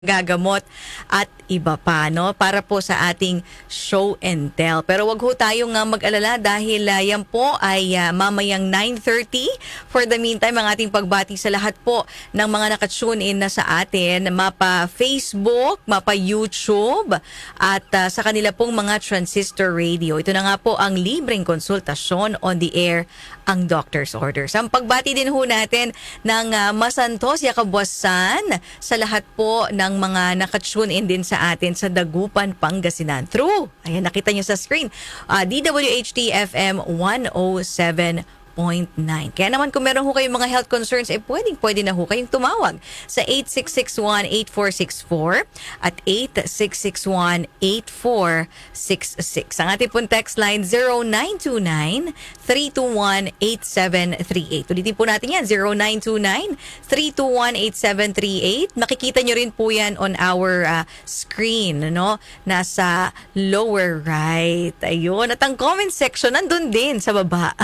gagamot at iba pa, no? Para po sa ating show and tell. Pero wag ho tayong mag-alala dahil yan po ay mamayang 9:30. For the meantime, ang ating pagbati sa lahat po ng mga nakatune in na sa atin, mapa Facebook, mapa YouTube, at sa kanila pong mga transistor radio. Ito na nga po ang libreng konsultasyon on the air, ang Doctor's Orders. Ang pagbati din ho natin ng Masantos, Yakabuasan sa lahat po ng mga nakatune in din sa atin sa Dagupan, Pangasinan. True! Ayan, nakita nyo sa screen. DWHT FM 107.9. Kaya naman kung meron ho kayong mga health concerns, pwede na ho kayong tumawag sa 8661-8464 at 8661-8466. Ang ating pong text line 0929-321-8738. Ulitin po natin yan, 0929-321-8738. Makikita nyo rin po yan on our screen, no? Nasa lower right. Ayun. At ang comment section nandun din sa baba.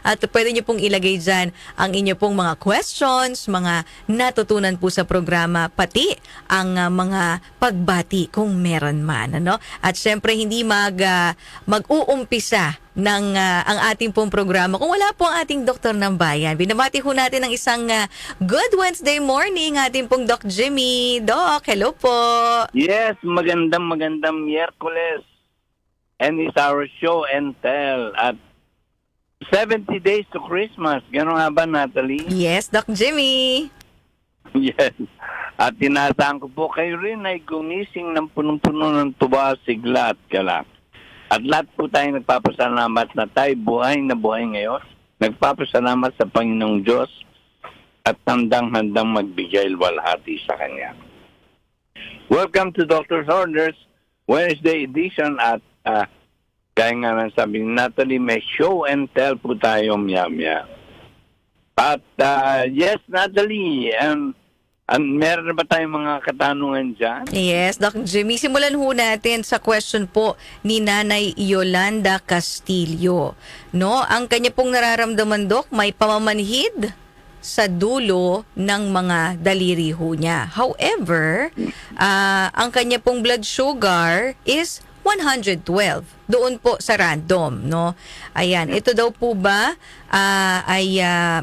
At pwede nyo pong ilagay dyan ang inyo pong mga questions, mga natutunan po sa programa, pati ang mga pagbati kung meron man. Ano? At syempre, hindi mag-uumpisa ng ang ating pong programa kung wala po ang ating doktor ng bayan. Binabati ho natin ng isang good Wednesday morning ating pong Doc Jimmy. Doc, hello po. Yes, magandang Miyerkules. And it's our show and tell at 70 days to Christmas. Gano'n nga ba, Natalie? Yes, Doc Jimmy. Yes. At tinataan ko po kayo rin ay gumising ng punong-puno ng tuwa, sigla at galak. At lahat po tayo nagpapasalamat na tayo buhay na buhay ngayon. Nagpapasalamat sa Panginoong Diyos at handang-handang magbigay walhati sa Kanya. Welcome to Doctor's Orders, Wednesday edition at kaya nga nang sabi ni Natalie, may show and tell po tayo maya-maya. At yes, Natalie, meron na ba tayong mga katanungan dyan? Yes, Doc Jimmy. Simulan ho natin sa question po ni Nanay Yolanda Castillo. No, ang kanya pong nararamdaman, Doc, may pamamanhid sa dulo ng mga daliri ho niya. However, ang kanya pong blood sugar is 112 doon po sa random, no? Ayan, ito daw po ba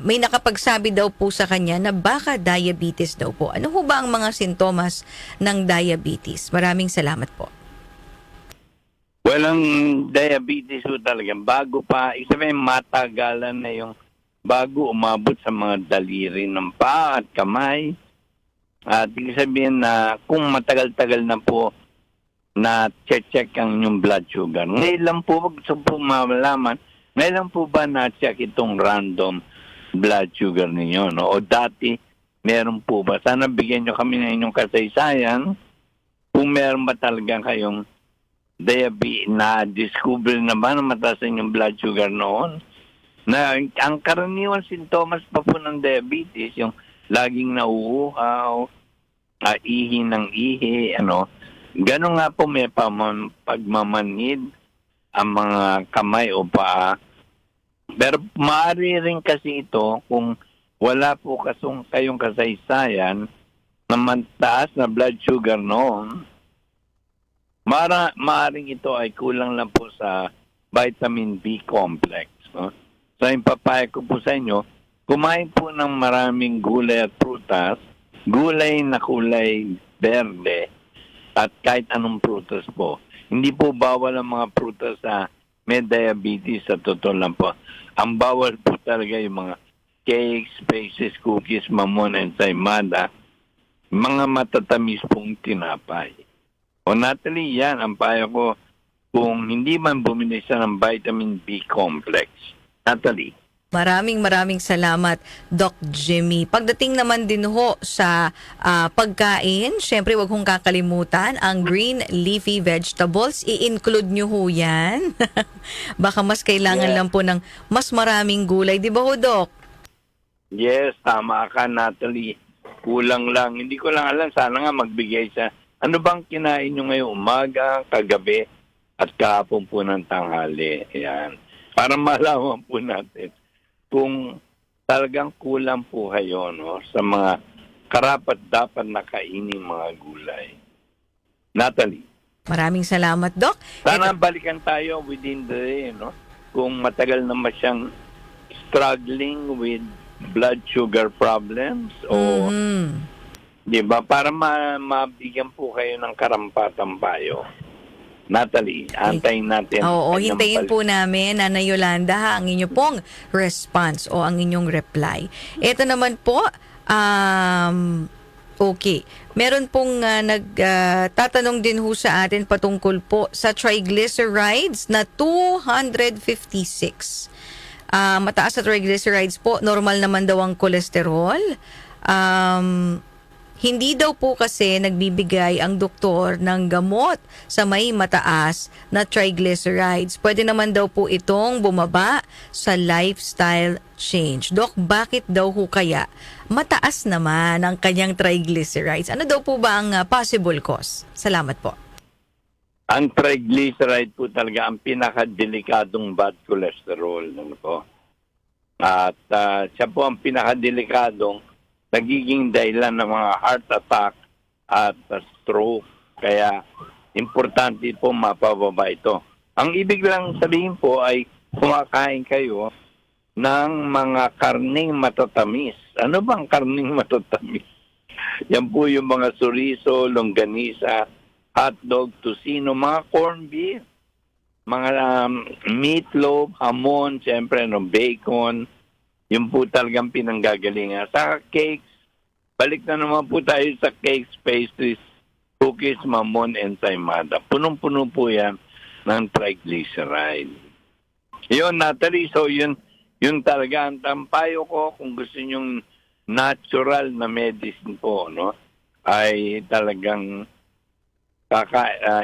may nakapagsabi daw po sa kanya na baka diabetes daw po. Ano ho ba ang mga sintomas ng diabetes? Maraming salamat po. Walang diabetes ho talaga. Bago pa, isabihin matagalan na yung bago umabot sa mga daliri ng paa at kamay. At sabihin na kung matagal-tagal na po na check ang inyong blood sugar. Ngayon lang po, gusto po malaman, ngayon lang po ba na-check itong random blood sugar ninyo? No? O dati, meron po ba? Sana bigyan nyo kami ng inyong kasaysayan kung meron ba talaga kayong diabetes, na-discover na ba na mataas inyong blood sugar noon? Na ang karaniwang sintomas pa po ng diabetes, yung laging nauuhaw, ihi ng ihi, Ganon nga po may pagmamanhid ang mga kamay o paa. Pero maaari rin kasi ito kung wala po kayong kasaysayan na mataas na blood sugar noon. Maaaring ito ay kulang lang po sa vitamin B complex. No? So yung papaya ko po sa inyo, kumain po ng maraming gulay at prutas, gulay na kulay berde, at kahit anong prutas po. Hindi po bawal ang mga prutas sa may diabetes, sa totoo lang po. Ang bawal po talaga yung mga cakes, pastries, cookies, mamon, ensaymada, mga matatamis pong tinapay. O Natalie, yan ang payo ko kung hindi man bumili siya ng vitamin B complex. Natalie. Maraming salamat, Doc Jimmy. Pagdating naman din ho sa pagkain, syempre wag hong kakalimutan ang green leafy vegetables. I-include nyo ho yan. Baka mas kailangan lang po ng mas maraming gulay. Di ba ho, Doc? Yes, tama ka, Natalie. Kulang lang. Hindi ko lang alam. Sana nga magbigay sa ano bang kinain nyo ngayong umaga, kagabi, at kahapon po ng tanghali. Yan. Para malaman po natin kung talagang kulang po kayo, no, sa mga karapat-dapat na kainin mga gulay. Natalie. Maraming salamat, Doc. Sana balikan tayo within the day, no? Kung matagal naman siyang struggling with blood sugar problems o di ba, para mabigyan po kayo ng karampatang payo. Natalie, antayin natin. Oo, kanyang hintayin po namin, Nana Yolanda, ha, ang inyo pong response o ang inyong reply. Ito naman po, okay. Meron pong nagtatanong din ho sa atin patungkol po sa triglycerides na 256. Mataas sa triglycerides po, normal naman daw ang kolesterol. Hindi daw po kasi nagbibigay ang doktor ng gamot sa may mataas na triglycerides. Pwede naman daw po itong bumaba sa lifestyle change. Dok, bakit daw ho kaya mataas naman ang kanyang triglycerides? Ano daw po ba ang possible cause? Salamat po. Ang triglyceride po talaga ang pinakadelikadong bad cholesterol. Ano po? At siya po ang pinakadelikadong nagiging dahilan ng mga heart attack at stroke. Kaya importante po mapababa ito. Ang ibig lang sabihin po ay kumakain kayo ng mga karning matatamis. Ano bang karning matatamis? Yan po yung mga chorizo, longganisa, hotdog, tocino, mga corned beef, mga meatloaf, hamon, siyempre bacon. Yung po talagang pinanggagalingan. Sa cakes, balik na naman po tayo sa cakes, pastries, cookies, mamon, ensaymada. Punong-puno po yan ng triglyceride. Yun, Natalie, so yun talaga ang tampayo ko kung gusto nyong natural na medicine po, no? Ay talagang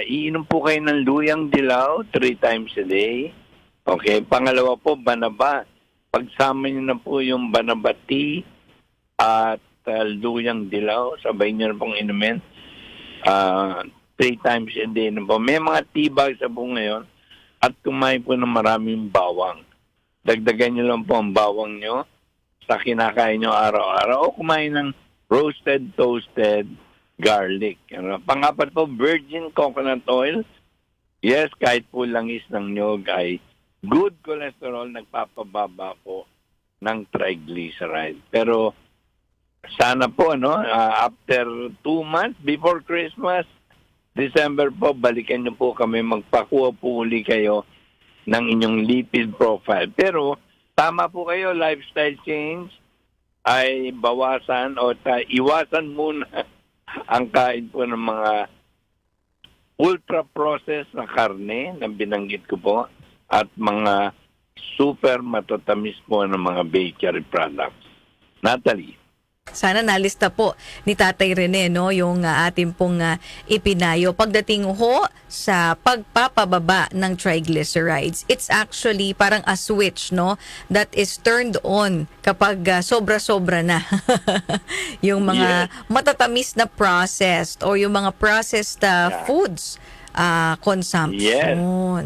iinom po kayo ng luyang dilaw 3 times a day. Okay, pangalawa po, banaba. Pagsama niyo na po yung banaba tea at luyang dilaw, sabay niyo na pong inumin 3 times a day na po. May mga tea bags sa po ngayon at kumain po ng maraming bawang. Dagdagan niyo lang po ang bawang niyo sa kinakain niyo araw-araw o kumain ng roasted, toasted garlic. Pangapat po, virgin coconut oil. Yes, kahit po langis ng nyog ay good cholesterol, nagpapababa po ng triglyceride. Pero sana po, after 2 months, before Christmas, December po, balikan niyo po kami, magpakuha po uli kayo ng inyong lipid profile. Pero tama po kayo, lifestyle change ay bawasan o iwasan muna ang kain po ng mga ultra-processed na karne na binanggit ko po at mga super matatamis po ng mga bakery products. Natalie. Sana nalista po ni Tatay Rene, no, yung ating pong ipinayo. Pagdating ho sa pagpapababa ng triglycerides, it's actually parang a switch, no, that is turned on kapag sobra-sobra na yung mga matatamis na processed o yung mga processed foods. Consumption. Yes.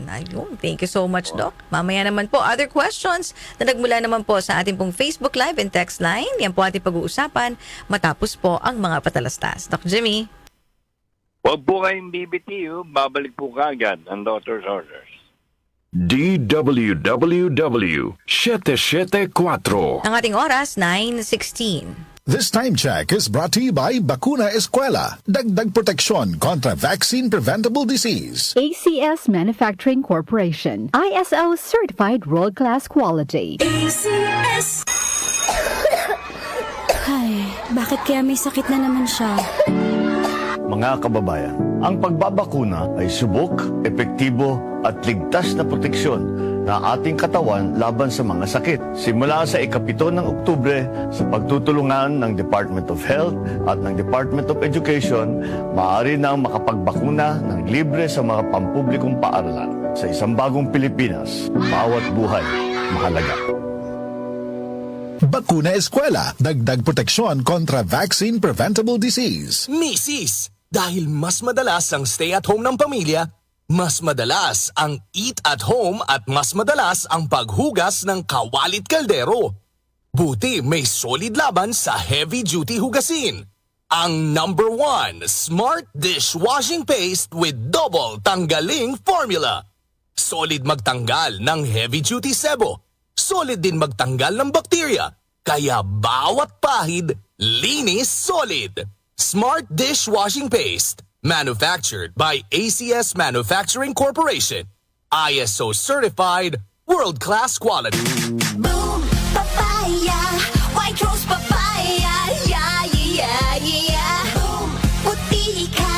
Ayun. Thank you so much, Doc. Mamaya naman po, other questions na nagmula naman po sa ating pong Facebook Live and text line. Yan po ating pag-uusapan matapos po ang mga patalastas. Doc Jimmy. Huwag po kayong BBTU. Babalik po kaagad ang doctor's orders. DWWW 774. Ang ating oras, 9:16. This time check is brought to you by Bakuna Eskwela. Dagdag proteksyon kontra vaccine-preventable disease. ACS Manufacturing Corporation. ISO certified world-class quality. ACS. Ay, bakit kaya may sakit na naman siya? Mga kababayan, ang pagbabakuna ay subok, epektibo at ligtas na proteksyon na ating katawan laban sa mga sakit. Simula sa ika-7 ng Oktubre, sa pagtutulungan ng Department of Health at ng Department of Education, maaari nang makapagbakuna ng libre sa mga pampublikong paaralan. Sa isang bagong Pilipinas, bawat buhay mahalaga. Bakuna Eskwela. Dagdag proteksyon kontra vaccine-preventable disease. Misis, dahil mas madalas ang stay at home ng pamilya, mas madalas ang eat at home at mas madalas ang paghugas ng kawalit kaldero. Buti may solid laban sa heavy duty hugasin. ang #1 Smart Dishwashing Paste with double tanggaling formula. Solid magtanggal ng heavy-duty sebo. Solid din magtanggal ng bakterya. Kaya bawat pahid, linis solid. Smart Dishwashing Paste. Manufactured by ACS Manufacturing Corporation. ISO certified, world-class quality. Boom, papaya, white rose papaya, yeah, yeah, yeah. Boom, puti ka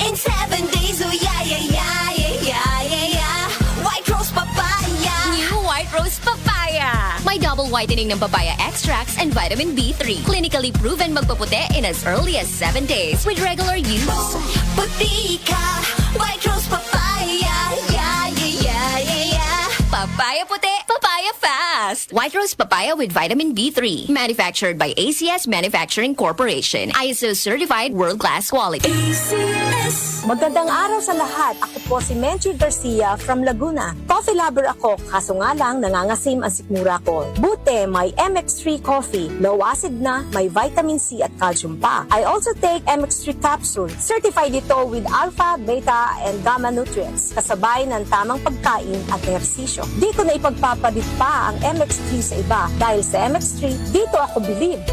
in 7 days, oh yeah, yeah, yeah, yeah, yeah, yeah. White rose papaya. New White Rose Papaya. May double whitening ng papaya extracts and vitamin B3. Clinically proven magpaputi in as early as 7 days with regular use. Boom, puti ka, white rose papaya, yeah, yeah, yeah, yeah, yeah. Papaya puti, papaya fast. White Rose Papaya with vitamin B3. Manufactured by ACS Manufacturing Corporation. ISO certified world-class quality. ACS. Magandang araw sa lahat. Ako po si Menchie Garcia from Laguna. Coffee lover ako, kaso nga lang nangangasim ang sikmura ko. Buti may MX3 coffee. Low acid na, may vitamin C at calcium pa. I also take MX3 capsule. Certified ito with alpha, beta, and gamma nutrients. Kasabay ng tamang pagkain at ehersisyo. Di ko na ipagpapalit pa ang MX3 sa iba. Dahil sa MX3, dito ako believe.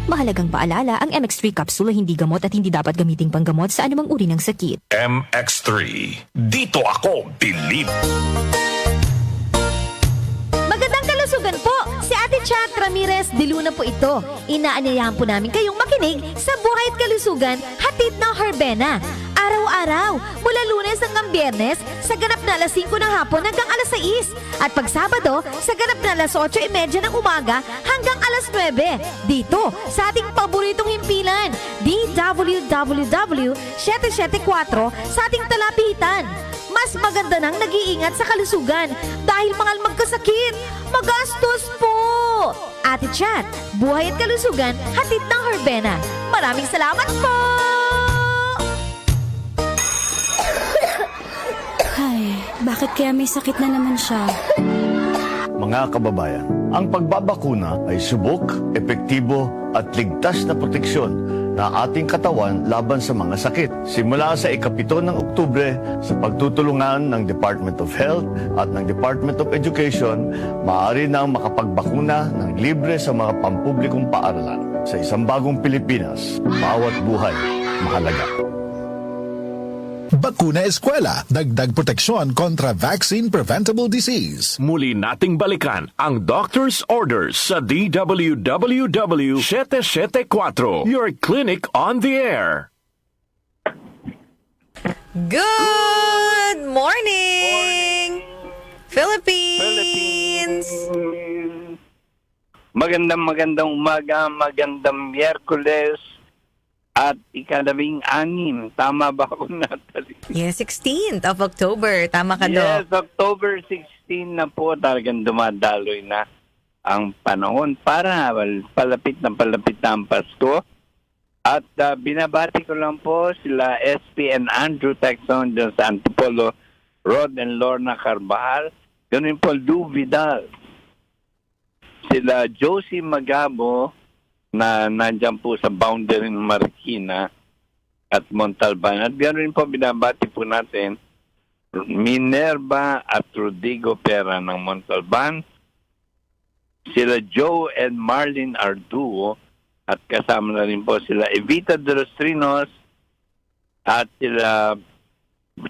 Mahalagang paalala, ang MX3 capsule hindi gamot at hindi dapat gamiting panggamot sa anumang uri ng sakit. MX3. Dito ako believe. Magandang kalusugan po! Si Ate Chat Ramirez de Luna po ito. Inaanyayahan po namin kayong makinig sa Buhay at Kalusugan, hatid ng Herbena. Araw-araw, mula Lunes hanggang Biyernes, sa ganap na alas 5 ng hapon hanggang alas 6. At pag Sabado, sa ganap na alas 8:30 ng umaga hanggang alas 9. Dito, sa ating paboritong himpilan, DWWW 774 sa ating talapitan. Mas maganda nang nag-iingat sa kalusugan dahil mahal magkasakit. Magastos po! Ate Chat, Buhay at Kalusugan, hatid ng Herbena. Maraming salamat po! Ay, bakit kaya may sakit na naman siya? Mga kababayan, ang pagbabakuna ay subok, epektibo at ligtas na proteksyon na ating katawan laban sa mga sakit. Simula sa ika-7 ng Oktubre, sa pagtutulungan ng Department of Health at ng Department of Education, maaari nang makapagbakuna ng libre sa mga pampublikong paaralan. Sa isang bagong Pilipinas, bawat buhay mahalaga. Bakuna Eskwela, dagdag proteksyon kontra vaccine-preventable disease. Muli nating balikan ang doctor's orders sa DWWW 774, your clinic on the air. Good morning, Philippines! Magandang umaga, magandang Miyerkules at ika-16. Tama ba ako, Natalie? Yes, 16th of October. Tama ka, Yes, Doc. October 16 na po. Talagang dumadaloy na ang panahon para palapit na ang Pasko. At binabati ko lang po sila SP and Andrew Texon dyan sa Antipolo, Rod and Lorna Carbajal. Ganun po, Lou Vidal. Sila Josie Magabo, na nandyan po sa boundary ng Marikina at Montalban. At ganoon po binabati po natin Minerva at Rodrigo Pera ng Montalban, sila Joe and Marlene Arduo, at kasama na rin po sila Evita de los Trinos at sila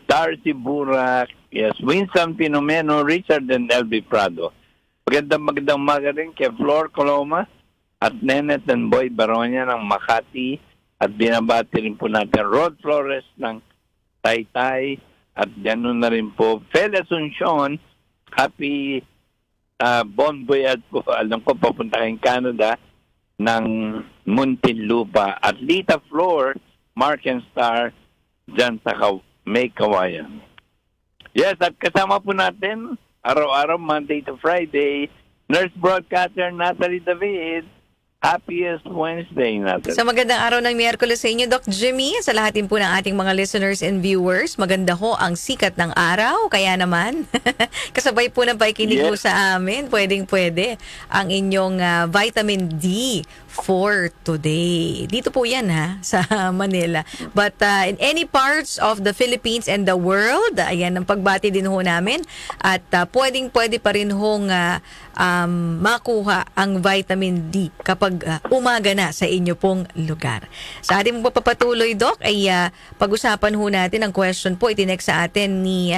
Darcy Burak, yes, Winston Pinomeno, Richard and LB Prado. Magandang umaga rin kay Flor Coloma at Nenet and Boy Baronia ng Makati, at binabati rin po natin Rod Flores ng Taytay, at ganoon na rin po Fel Asuncion, happy bon voyage po, alam ko papunta kayong Canada, ng Muntinlupa, at Lita Flor, Mark and Star dyan sa May Kawayan. Yes, at kasama po natin araw-araw, Monday to Friday, nurse broadcaster Natalie David, happiest Wednesday natin. Sa magandang araw ng Miyerkules sa inyo, Doc Jimmy. Sa lahat din po ng ating mga listeners and viewers, maganda ho ang sikat ng araw. Kaya naman, kasabay po ng pakikinig po sa amin, pwedeng-pwede ang inyong vitamin D for today. Dito po yan sa Manila. But in any parts of the Philippines and the world, ayan ang pagbati din ho namin. At pwedeng-pwede pa rin hong makuha ang vitamin D kapag umaga na sa inyo pong lugar. Sa ating papapatuloy, Doc, ay pag-usapan ho natin ang question po itinext sa atin ni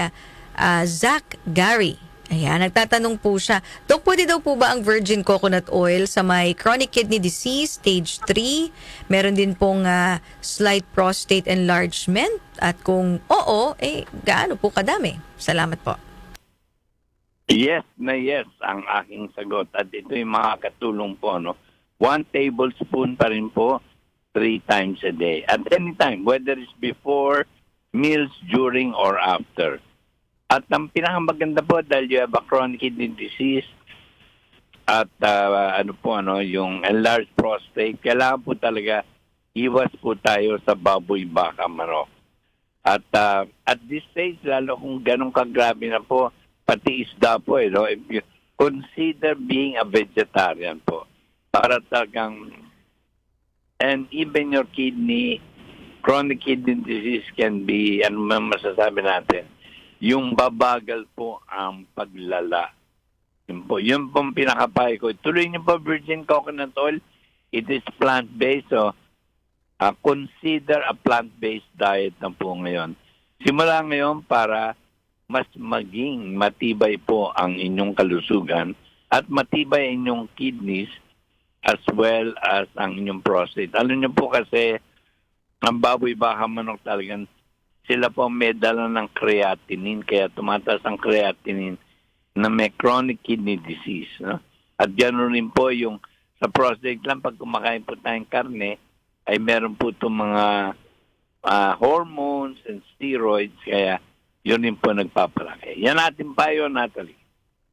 Zach Gary. Ayan, nagtatanong po siya, Dok, pwede daw po ba ang virgin coconut oil sa may chronic kidney disease, stage 3? Meron din pong slight prostate enlargement. At kung oo, gaano po kadami? Salamat po. Yes na yes ang aking sagot. At ito yung makakatulong po. 1 tablespoon pa rin po 3 times a day. At any time, whether it's before, meals, during, or after. At ang pinakamaganda po dahil you have a chronic kidney disease at yung enlarged prostate, kailangan po talaga iwas po tayo sa baboy, baka, manok. At at this stage, lalo kung ganun kagrabe na po, pati isda po, if you consider being a vegetarian po, para talagang, and even your chronic kidney disease can be, masasabi natin, yung babagal po ang paglala. Yun po ang pinakapayo ko. Tuloy niyo po virgin coconut oil. It is plant-based. So, consider a plant-based diet na po ngayon. Simula ngayon para mas maging matibay po ang inyong kalusugan at matibay inyong kidneys as well as ang inyong prostate. Alam niyo po kasi, ang baboy, baka, manok talagang sila po may dala ng creatinine, kaya tumataas ang creatinine na may chronic kidney disease. At gano'n rin po yung sa prostate lang, pag kumakain po tayong karne, ay meron po itong mga hormones and steroids, kaya yun rin po nagpapalaki. Yan ating payo, Natalie.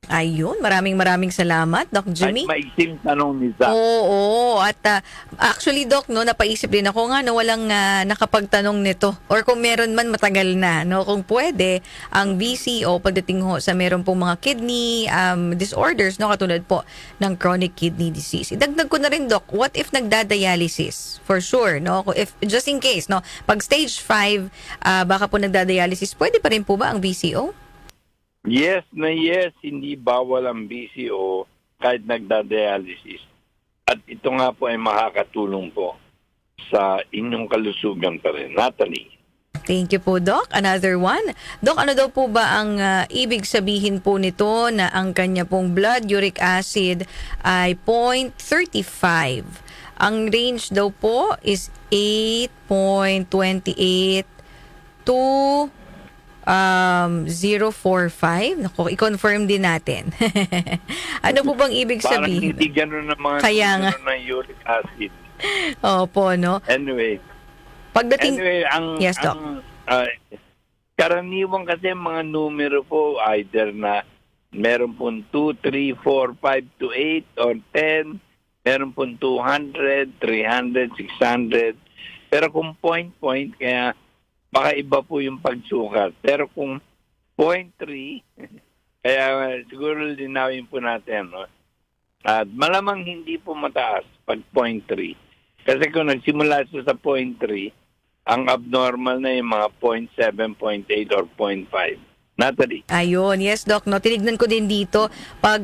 Ayun, maraming salamat, Doc Jimmy. Ay, maisim tanong ni Zach. Oo, at actually, Doc, napaisip din ako nga walang nakapagtanong nito. Or kung meron man, matagal na. Kung pwede, ang VCO, pagdating ho sa meron pong mga kidney disorders, katulad po ng chronic kidney disease. Idagdag ko na rin, Doc, what if nagdadialysis? For sure, if, just in case, pag stage 5, baka po nagdadialysis, pwede pa rin po ba ang VCO? Yes na yes, hindi bawal ang BCO kahit nagda-dialysis. At ito nga po ay makakatulong po sa inyong kalusugan pa rin. Natalie. Thank you po, Doc. Another one. Doc, ano daw po ba ang ibig sabihin po nito na ang kanya pong blood uric acid ay 0.35? Ang range daw po is 8.28 to 0.45. Naku, i-confirm din natin. Ano po bang ibig sabihin? Parang hindi gano'n ng mga ng uric acid. Opo, Anyway. Pagdating... Yes, Doc. Karaniwan kasi mga numero po, either na meron pong 2, 3, 4, 5 to 8 or 10, meron pong 200, 300, 600. Pero kung point, kaya baka iba po yung pagsukat. Pero kung 0.3, kaya siguro linawin po natin. At malamang hindi po mataas pag 0.3. Kasi kung nagsimula siya sa 0.3, ang abnormal na yung mga 0.7, 0.8, or 0.5. Natalie. Ayun, yes, Doc. Tinignan ko din dito, pag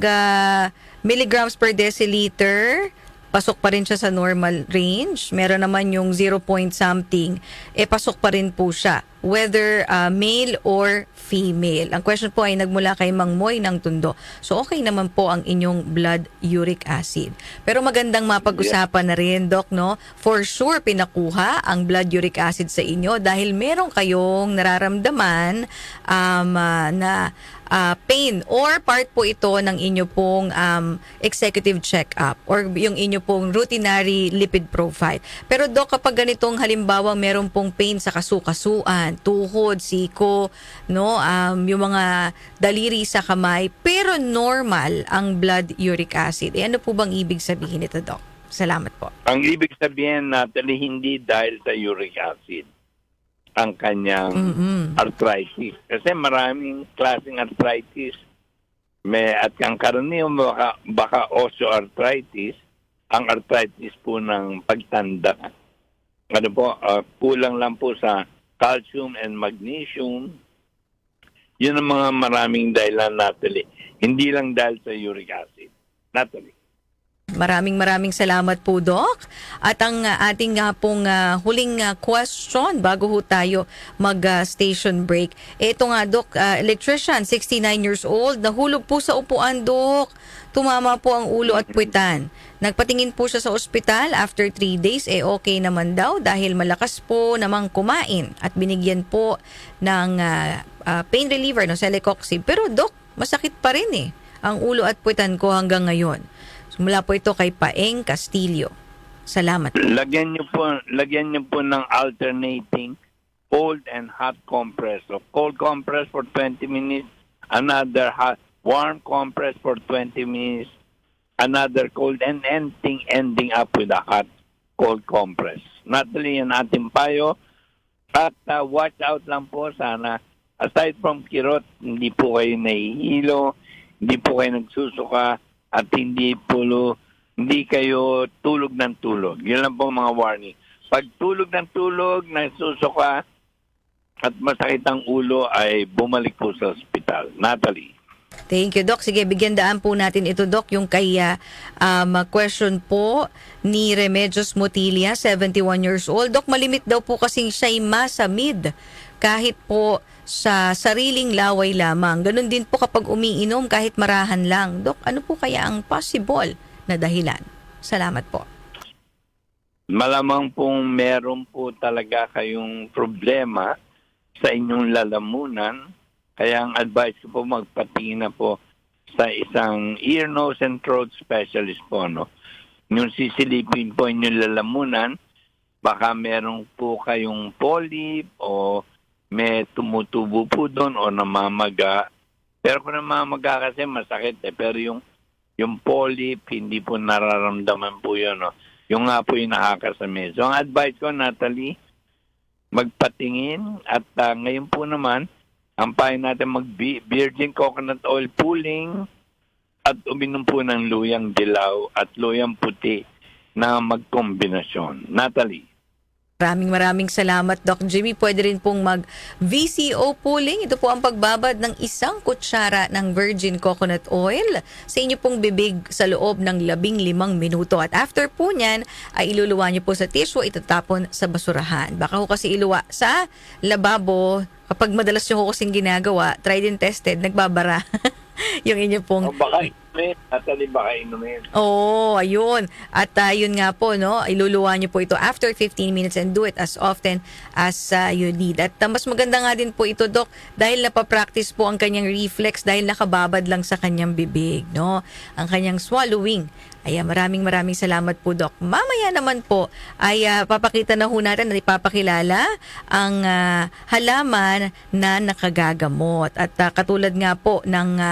milligrams per deciliter, pasok pa rin siya sa normal range. Meron naman yung 0 point something, pasok pa rin po siya. Whether male or female. Ang question po ay nagmula kay Mang Moy ng Tondo. So okay naman po ang inyong blood uric acid. Pero magandang mapag-usapan na rin, Doc, For sure, pinakuha ang blood uric acid sa inyo dahil meron kayong nararamdaman na pain or part po ito ng inyo pong executive check-up or yung inyo pong routinary lipid profile. Pero Doc, kapag ganitong halimbawa meron pong pain sa kasukasuan, tuhod, siko, yung mga daliri sa kamay, pero normal ang blood uric acid. Ano po bang ibig sabihin nito, Doc? Salamat po. Ang ibig sabihin natin, hindi dahil sa uric acid ang kanyang arthritis. Kasi maraming klaseng arthritis. At ang karaniwan baka osteoarthritis, ang arthritis po ng pagtanda. Ano po, kulang lang po sa calcium and magnesium. Yun ang mga maraming dahilan, Natalie. Hindi lang dahil sa uric acid. Natalie. Maraming salamat po, Doc. At ang ating pong huling question bago ho tayo mag-station break. Ito nga, Doc, electrician, 69 years old, nahulog po sa upuan, Doc. Tumama po ang ulo at puwitan. Nagpatingin po siya sa ospital after 3 days, okay naman daw dahil malakas po namang kumain at binigyan po ng pain reliever, no, Celecoxib. Pero, Doc, masakit pa rin ang ulo at puwitan ko hanggang ngayon. Mula po ito kay Paeng Castillo. Salamat. Lagyan niyo po ng alternating cold and hot compress. So, cold compress for 20 minutes, another hot, warm compress for 20 minutes, another cold, and ending up with a hot cold compress. Natalie, yan ating payo. At watch out lang po sana. Aside from kirot, hindi po kayo nahihilo, hindi po kayo nagsusuka, at hindi kayo tulog ng tulog. Yun lang po mga warning. Pag tulog ng tulog, nasusuka at masakit ang ulo, ay bumalik po sa ospital. Natalie. Thank you, Doc. Sige, bigyan daan po natin ito, Doc. Yung kay question po ni Remedios Motilia, 71 years old. Doc, malimit daw po kasing siya'y masamid kahit po sa sariling laway lamang. Ganun din po kapag umiinom kahit marahan lang. Dok, ano po kaya ang possible na dahilan? Salamat po. Malamang pong meron po talaga kayong problema sa inyong lalamunan. Kaya ang advice ko po, magpatingin na po sa isang ear, nose, and throat specialist po. No? Yung sisilipin po inyong lalamunan, baka meron po kayong polyp o may tumutubo po doon o namamaga. Pero kung namamaga kasi masakit Pero yung polyp, hindi po nararamdaman po yun. No? Yung nga po yung nakakasami. So ang advice ko, Natalie, magpatingin. At ngayon po naman, ang payo natin mag-virgin coconut oil pulling at uminom po ng luyang dilaw at luyang puti na magkombinasyon. Natalie. Maraming salamat, Doc Jimmy. Pwede rin pong mag-VCO pooling. Ito po ang pagbabad ng 1 kutsara ng virgin coconut oil sa inyo pong bibig sa loob ng 15 minuto. At after po niyan, ay iluluwa niyo po sa tissue, itatapon sa basurahan. Baka ho kasi iluwa sa lababo. Kapag madalas nyo ho kasing ginagawa, tried and tested, nagbabara. Yung inyo pong... baka inumin. Natalie, baka inumin. Ayun. At yun nga po, no, iluluwa niyo po ito after 15 minutes and do it as often as you need. At mas maganda nga din po ito, Doc, dahil napapractice po ang kanyang reflex dahil nakababad lang sa kanyang bibig, no? Ang kanyang swallowing. Ayan, maraming salamat po, Doc. Mamaya naman po ay papakita na ho natin at ipapakilala ang halaman na nakagagamot. At katulad nga po ng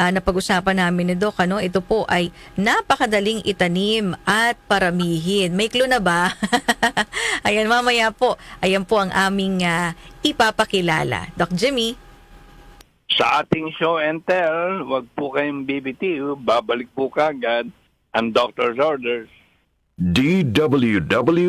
napag-usapan namin ni Doc, ano, ito po ay napakadaling itanim at paramihin. May clue na ba? Ayan, mamaya po. Ayan po ang aming ipapakilala. Doc Jimmy. Sa ating show and tell, wag po kayong bibitiw. Babalik po kagad ang doctor's orders. DWWW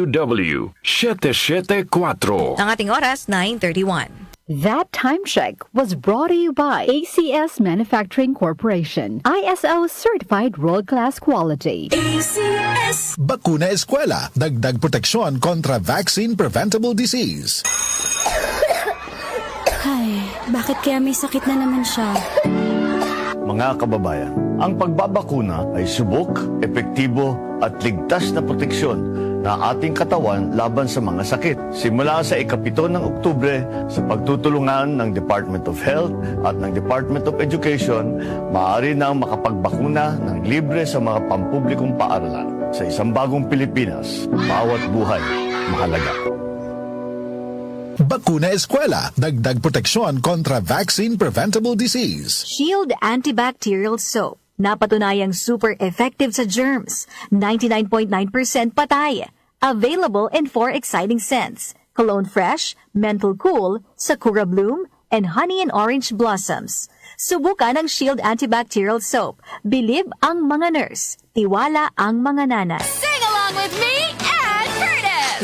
774. Ang ating oras, 9:31. That time check was brought to you by ACS Manufacturing Corporation. ISO certified world-class quality. ACS. Bakuna Eskwela, dagdag proteksyon kontra vaccine preventable disease. Ay, bakit kaya may sakit na naman siya? Mga kababayan, ang pagbabakuna ay subok, epektibo at ligtas na proteksyon na ating katawan laban sa mga sakit. Simula sa ika-7 ng Oktubre, sa pagtutulungan ng Department of Health at ng Department of Education, maaari nang makapagbakuna ng libre sa mga pampublikong paaralan. Sa isang bagong Pilipinas, bawat buhay mahalaga. Bakuna Eskwela, dagdag proteksyon kontra vaccine preventable disease. Shield Antibacterial Soap. Napatunayang super effective sa germs. 99.9% patay. Available in 4 exciting scents. Cologne Fresh, Menthol Cool, Sakura Bloom, and Honey and Orange Blossoms. Subukan ang Shield Antibacterial Soap. Believe ang mga nurse. Tiwala ang mga nanay. Sing along with me and Curtis!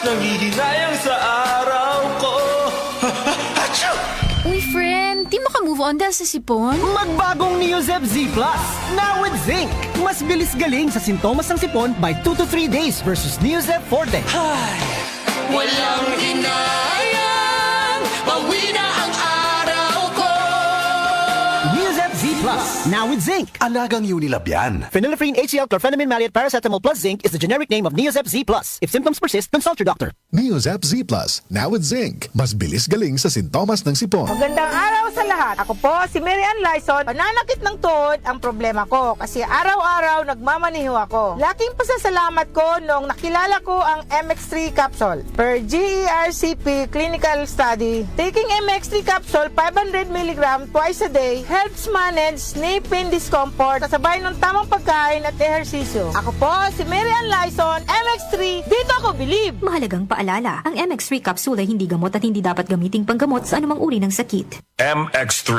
Nanghihinayang sa araw ko. Uy, friend, di maka-move on dahil sa sipon? Magbagong Neozep Z Plus, now with zinc. Mas bilis galing sa sintomas ng sipon by 2 to 3 days versus Neozep Forte. Walang hinayang, bawi na ang araw ko. Neozep Z Plus, now with zinc. Alagang Unilab yan. Phenylephrine HCl chlorphenamine maleate paracetamol plus zinc is the generic name of Neozep Z Plus. If symptoms persist, consult your doctor. Neozep Z Plus, now with zinc. Mas bilis galing sa sintomas ng sipon. Magandang araw sa lahat. Ako po si Mary Ann Lyson. Pananakit ng tuhod ang problema ko kasi araw-araw nagmamaniho ako. Laking pasasalamat ko nung nakilala ko ang MX3 capsule. Per GERCP clinical study, taking MX3 capsule 500 mg twice a day helps manage knee pain discomfort kasabay ng tamang pagkain at ehersisyo. Ako po si Mary Ann Lyson, MX3, dito ako believe. Mahalagang paalala, ang MX3 capsule ay hindi gamot at hindi dapat gamiting panggamot sa anumang uri ng sakit. MX3,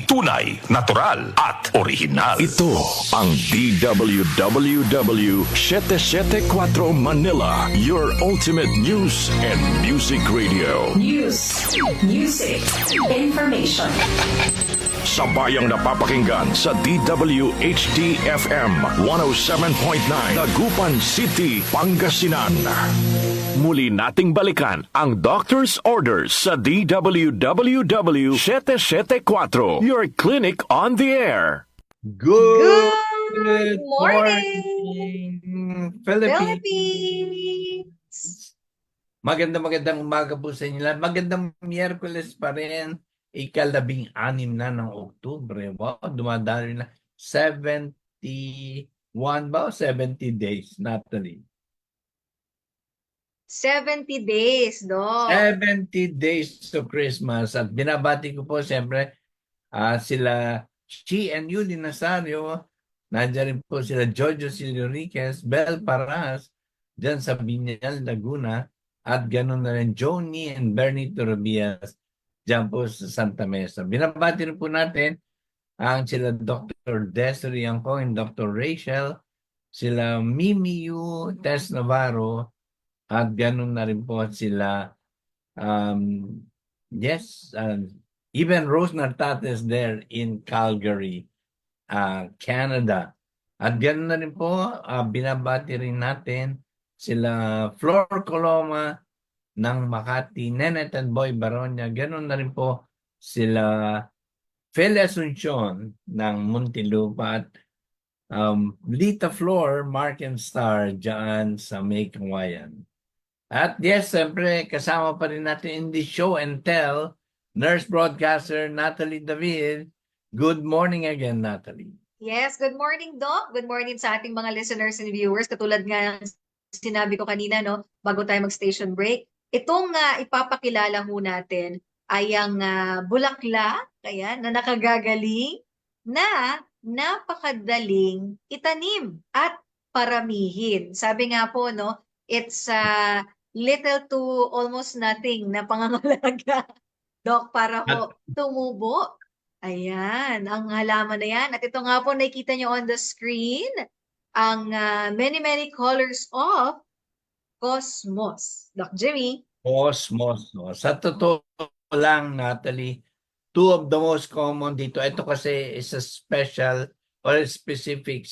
tunay, natural at original. Ito ang DWWW 774 Manila, your ultimate news and music radio. News, music, information. Sabayang napapakinggan sa DWHD-FM 107.9 Dagupan City, Pangasinan. Muli nating balikan ang Doctor's Orders sa DWWW 774, your clinic on the air. Good morning, Philippines! Magandang umaga po sa inyo lahat. Magandang Miyerkules pa rin. Ika-16 na ng Oktubre. Wow, dumadali na 71 ba o 70 days, Natalie? 70 days, no? 70 days to Christmas. At binabati ko po siyempre sila Chi and Yuli Nazario. Nandiyan rin po sila Jojo Siluriquez, Bel Paras, dyan sa Binyal, Laguna. At ganoon na rin Joni and Bernie Torabias dyan po sa Santa Mesa. Binabati rin po natin ang sila Dr. Desiree Angkong and Dr. Rachel, sila Mimi Yu, Tess Navarro, at ganoon na rin po sila even Rose Nartates there in Calgary, Canada. At ganoon na rin po, binabati rin natin sila Flor Coloma ng Makati, Nenet and Boy Baronia. Ganoon na rin po sila Feli Asuncion ng Muntinlupa at Lita Flor, Mark and Star dyan sa May Kawayan. At yes, siyempre kasama pa rin natin in the show and tell, nurse broadcaster Natalie David. Good morning again, Natalie. Yes, good morning, Doc. Good morning sa ating mga listeners and viewers. Katulad nga ng sinabi ko kanina, no, bago tayo mag-station break, itong ipapakilala ho natin ay ang bulaklak, kaya na nakagagaling, na napakadaling itanim at paramihin. Sabi nga po, no, it's little to almost nothing na pangangalaga, Doc, para ho tumubo. Ayan, ang halaman na yan. At ito nga po, nakikita nyo on the screen, ang many colors of Cosmos. Doc Jimmy? Cosmos. No? Sa totoo lang, Natalie, two of the most common dito, ito kasi is a special or specific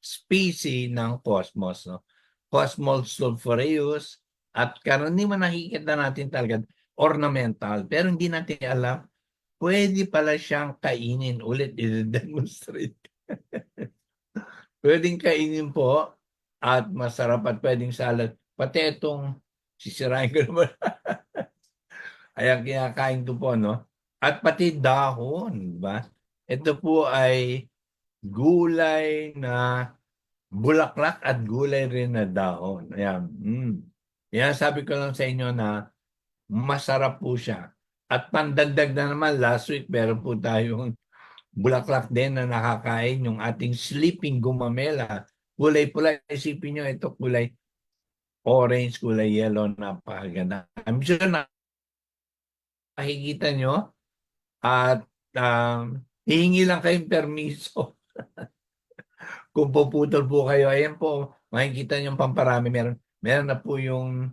species ng Cosmos. No? Cosmos sulphureus at karaniwan nakikita natin talaga ornamental pero hindi natin alam pwede pala siyang kainin. Ulit, i-demonstrate. Pwedeng kainin po at masarap at pwedeng salad. Pati itong sisirain ko naman. Ayan, kinakain ko po, no? At pati dahon, ba? Ito po ay gulay na bulaklak at gulay rin na dahon. Ayan. Yan, sabi ko lang sa inyo na masarap po siya. At pandagdag na naman, last week meron po tayong bulaklak din na nakakain, yung ating sleeping gumamela. Kulay pula, isipin nyo, ito kulay orange, kulay yellow, napakaganda. I'm sure na makikita nyo at hihingi lang kayong permiso. Kung puputol po kayo, ayan po, makikita nyo yung pamparami. Meron na po yung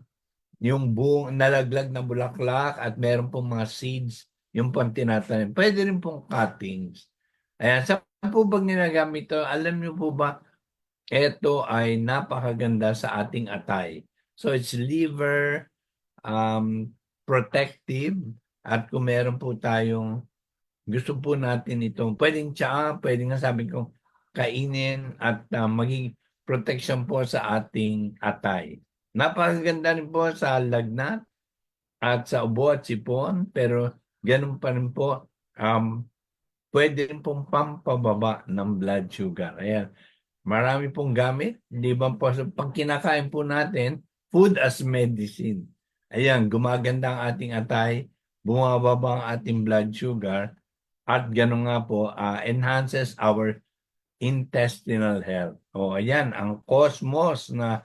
buong nalaglag na bulaklak at meron pong mga seeds, yung pang tinatanim. Pwede rin pong cuttings. Ayan, saan po ba ginagamit ito? Alam niyo po ba, ito ay napakaganda sa ating atay. So it's liver protective, at kung meron po tayong gusto po natin itong pwedeng tsaa, pwedeng nga sabi ko kainin at maging protection po sa ating atay. Napakaganda rin po sa lagnat at sa ubo at sipon, pero ganun pa rin po, pwede rin pong pampababa ng blood sugar. Ayan, marami pong gamit, di ba po, so, pag kinakain po natin, food as medicine. Ayan, gumaganda ang ating atay, bumababa ang ating blood sugar, at ganun nga po, enhances our intestinal health. O ayan, ang cosmos na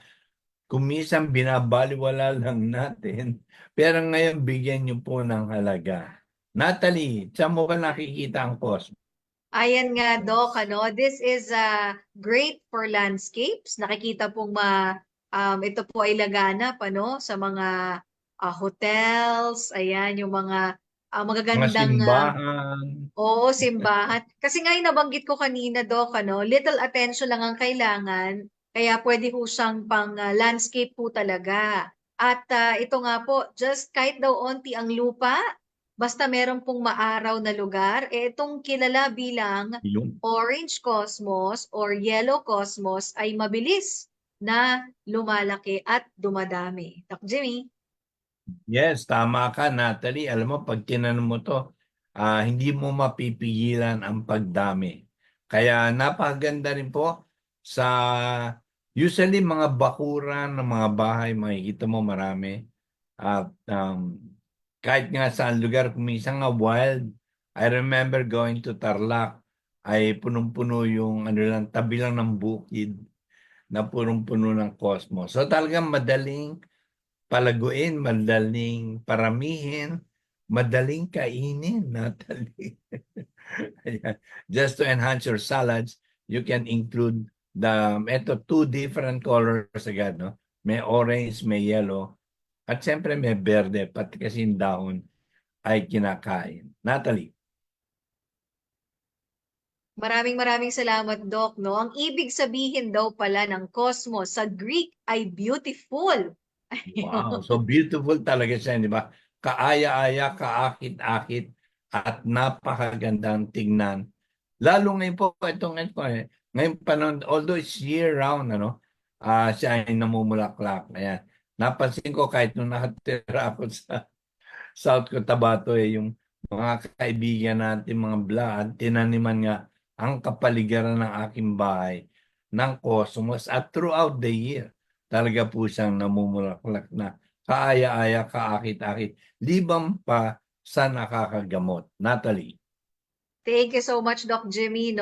kumisang binabaliwala lang natin, pero ngayon bigyan niyo po ng halaga. Natalie, saan mo ba nakikita ang cosmos? Ayan nga, Doc, this is great for landscapes. Nakikita pong ito po ay laganap sa mga hotels, ayan, yung mga magagandang Mga simbahan. Oo, simbahan. Kasi nga yung nabanggit ko kanina, Doc, little attention lang ang kailangan, kaya pwede po siyang pang landscape po talaga. At ito nga po, just kahit daw onti ang lupa, basta meron pong maaraw na lugar, itong kilala bilang orange cosmos or yellow cosmos ay mabilis na lumalaki at dumadami. Doc Jimmy? Yes, tama ka, Natalie. Alam mo, pag tinanong mo to, hindi mo mapipigilan ang pagdami. Kaya napakaganda rin po sa usually mga bakuran ng mga bahay, makikita mo marami. At kahit nga saan lugar, kuminsan nga wild. I remember going to Tarlac, ay punong-puno yung tabi lang ng bukid na punong-puno ng cosmos. So talagang madaling palaguin, madaling paramihin, madaling kainin, Natalie. Just to enhance your salads, you can include two different colors agad, no? May orange, may yellow, at siyempre may berde, pati kasi yung dahon ay kinakain. Natalie. Maraming salamat, Doc. Ang ibig sabihin daw pala ng cosmos sa Greek ay beautiful. Wow, so beautiful talaga siya, di ba? Kaaya-aya, kaakit-akit, at napakagandang tingnan. Lalo ngayon po, ngayon panahon, although it's year-round, siya ay namumulaklak. Ayan. Napansin ko kahit nung nakatira ako sa South Cotabato, yung mga kaibigan natin, mga blood, tinaniman nga ang kapaligiran ng aking bahay ng cosmos at throughout the year. Talaga po siyang namumulaklak na kaaya-aya, kaakit-akit, libang pa sa nakakagamot. Natalie. Thank you so much, Doc Jimmy,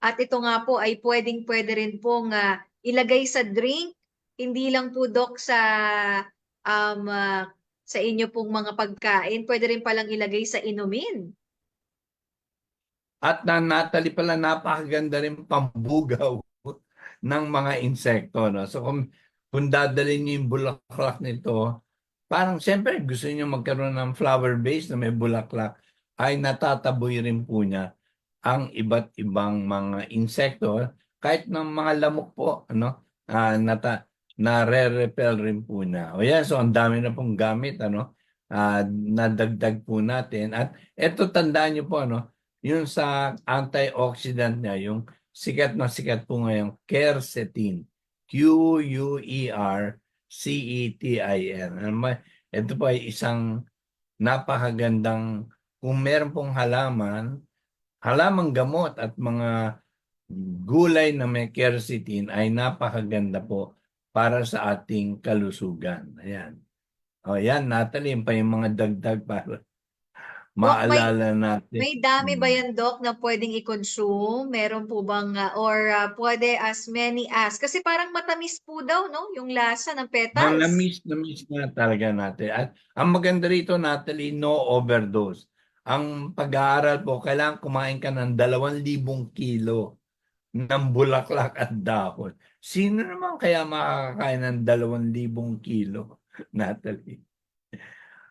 At ito nga po ay pwede rin pong ilagay sa drink, hindi lang po, Doc, sa inyo pong mga pagkain, pwede rin palang ilagay sa inumin. At Natalie pala, napakaganda rin pambugaw ng mga insekto. So kung dadalhin niyo yung bulaklak nito, parang siyempre gusto niyo magkaroon ng flower base na may bulaklak, ay natataboy rin po niya ang iba't ibang mga insekto, kahit ng mga lamok po, nare-repel rin po niya. O yan, so ang dami na pong gamit, nadagdag po natin. At eto, tandaan niyo po, yung sa antioxidant niya, yung sikat na sikat po ngayon, quercetin. Quercetin. Ito po ay isang napakagandang, kung meron pong halamang gamot at mga gulay na may quercetin ay napakaganda po para sa ating kalusugan. Ayan. O yan, Natalie, pa yung mga dagdag maalala natin. May dami ba yan, Doc, na pwedeng i-consume? Meron po bang, pwede as many as? Kasi parang matamis po daw, no? Yung lasa ng petals. Na-miss na talaga natin. At ang maganda rito, Natalie, no overdose. Ang pag-aaral po, kailangan kumain ka ng 2,000 kilo ng bulaklak at dahon. Sino naman kaya makakakain ng 2,000 kilo, Natalie?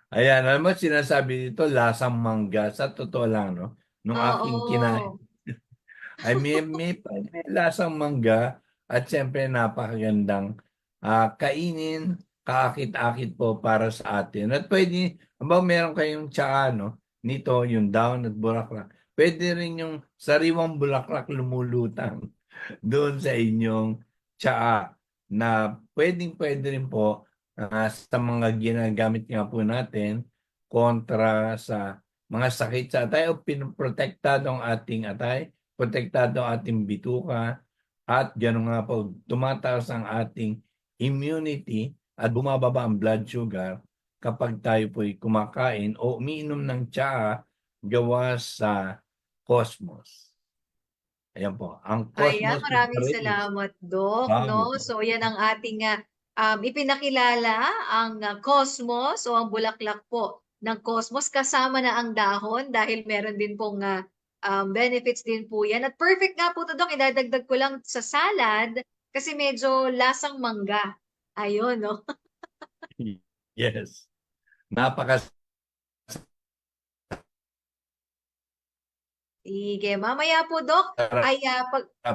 Ayan, alam mo, sinasabi dito, lasang mangga. Sa totoo lang, no? Nung aking kinain. Ay, may lasang mangga at siyempre napakagandang kainin, kaakit-akit po para sa atin. At pwede, meron kayong tsaa, no? Nito, yung dahon at bulaklak. Pwede rin yung sariwang bulaklak lumulutang doon sa inyong tsaa na pwede rin po sa mga ginagamit nga po natin kontra sa mga sakit sa atay o pinoprotektado ang ating atay, protektado ang ating bituka at gano'n nga po tumataas ang ating immunity at bumababa ang blood sugar kapag tayo po'y kumakain o umiinom ng tsaa gawa sa Cosmos. Ayan po. Ang Cosmos. Ayan, maraming salamat, Doc. No? So, yan ang ating ipinakilala, ang Cosmos o ang bulaklak po ng Cosmos. Kasama na ang dahon dahil meron din pong benefits din po yan. At perfect nga po ito, Doc. Idadagdag ko lang sa salad kasi medyo lasang mangga. Ayun, no? Yes. Napaka. Sige, mamaya po, Doc, ay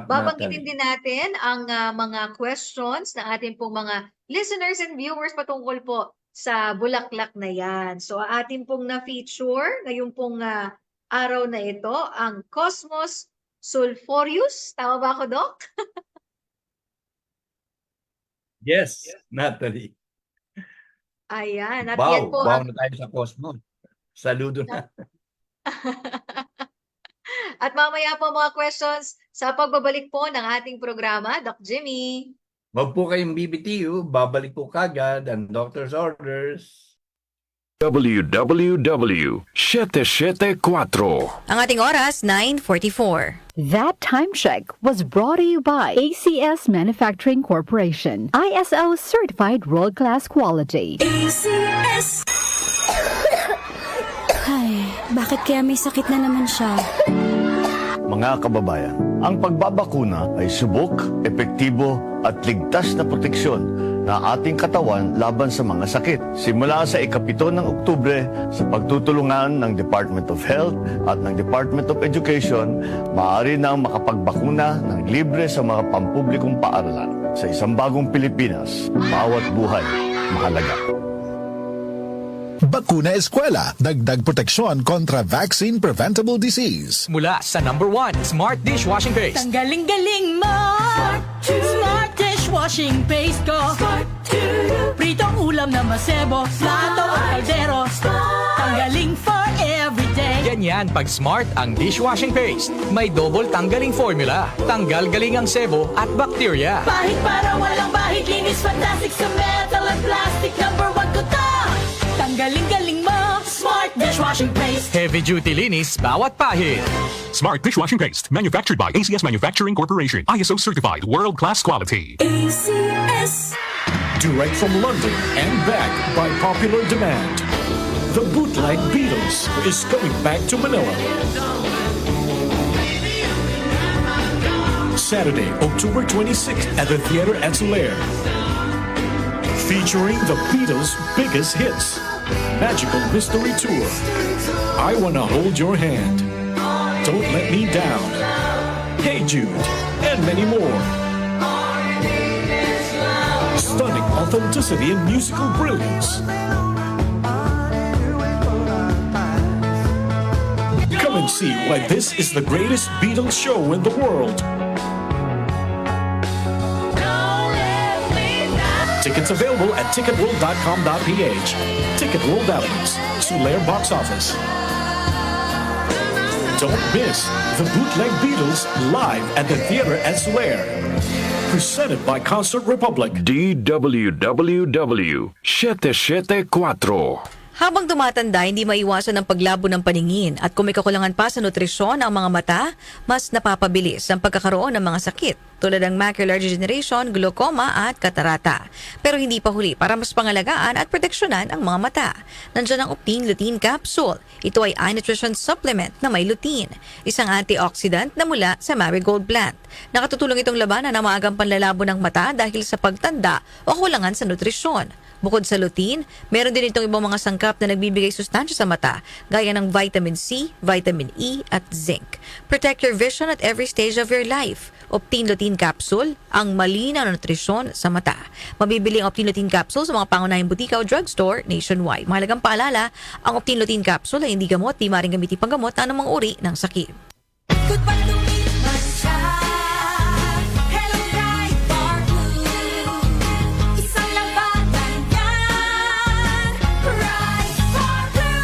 babanggitin din natin ang mga questions ng ating pong mga listeners and viewers patungkol po sa bulaklak na yan. So, ating pong na-feature ngayong pong araw na ito, ang Cosmos sulphureus. Tama ba ako, Doc? Yes, Natalie. Ayan. At yan po na tayo sa Cosmos. Saludo na. At mamaya po mga questions sa pagbabalik po ng ating programa, Doc Jimmy. Wag po kayong BBTU, babalik po kagad ang doctor's orders. WWW774. Ang ating oras, 9:44. That time check was brought to you by ACS Manufacturing Corporation. ISO certified world-class quality. ACS. Ay, bakit kaya may sakit na naman siya? Mga kababayan, ang pagbabakuna ay subok, epektibo at ligtas na proteksyon na ating katawan laban sa mga sakit. Simula sa ika-7 ng Oktubre, sa pagtutulungan ng Department of Health at ng Department of Education, maaari nang makapagbakuna ng libre sa mga pampublikong paaralan. Sa isang bagong Pilipinas, bawat buhay mahalaga. Bakuna Eskwela, dagdag proteksyon kontra vaccine preventable disease. Mula sa #1 Smart Dishwashing Paste. Tanggaling-galing mo. Smart dishwashing paste ko. Pritong ulam na masebo. Plato o kaldero. Tanggaling for everyday. Ganyan pag Smart ang dishwashing paste. May double tanggaling formula. Tanggal galing ang sebo at bacteria. Bahid para walang bahid. Linis fantastic sa metal at plastic. #1 ko to. Tanggaling-galing mo. Smart dishwashing paste. Heavy duty linis bawat pahid. Smart Dishwashing Paste, manufactured by ACS Manufacturing Corporation. ISO certified, world-class quality. ACS. Direct from London and back by popular demand. The Bootleg Beatles is coming back to Manila. Saturday, October 26th at the Theater at Solaire. Featuring the Beatles' biggest hits. Magical Mystery Tour. I Wanna Hold Your Hand. Don't Let Me Down. Hey Jude. And many more. Stunning authenticity and musical brilliance. Come and see why this is the greatest Beatles show in the world. Tickets available at ticketworld.com.ph. Ticket World Outlets, Solaire Box Office. Don't miss the Bootleg Beatles live at the Theater at Solaire. Presented by Concert Republic. DWWW 774. Habang tumatanda, hindi maiwasan ang paglabo ng paningin at kung may kakulangan pa sa nutrisyon ang mga mata, mas napapabilis ang pagkakaroon ng mga sakit tulad ng macular degeneration, glaucoma at katarata. Pero hindi pa huli para mas pangalagaan at proteksyonan ang mga mata. Nandiyan ang Optine Lutein Capsule. Ito ay eye nutrition supplement na may lutein, isang antioxidant na mula sa marigold plant. Nakatutulong itong labanan ang maagang panlalabo ng mata dahil sa pagtanda o kakulangan sa nutrisyon. Bukod sa lutein, meron din itong ibang mga sangkap na nagbibigay sustansya sa mata, gaya ng vitamin C, vitamin E at zinc. Protect your vision at every stage of your life. Optine Lutein Capsule, ang malinaw na nutrisyon sa mata. Mabibili ang Optine Lutein Capsule sa mga pangunahing butika o drugstore nationwide. Mahalagang paalala, ang Optine Lutein Capsule ay hindi gamot, di maring gamitin panggamot ng anumang uri ng sakit.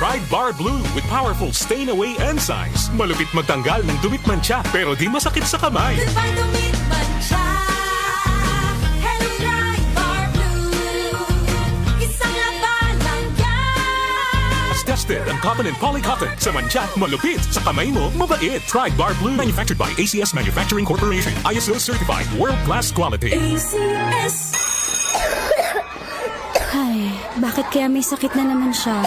Pride Bar Blue with powerful stain-away enzymes. Malupit magtanggal ng dumit mancha pero di masakit sa kamay. As tested ang cotton and polycotton. Sa mancha, malupit. Sa kamay mo, mabait. Pride Bar Blue. Manufactured by ACS Manufacturing Corporation. ISO certified. World-class quality. ACS. Ay, bakit kaya may sakit na naman siya?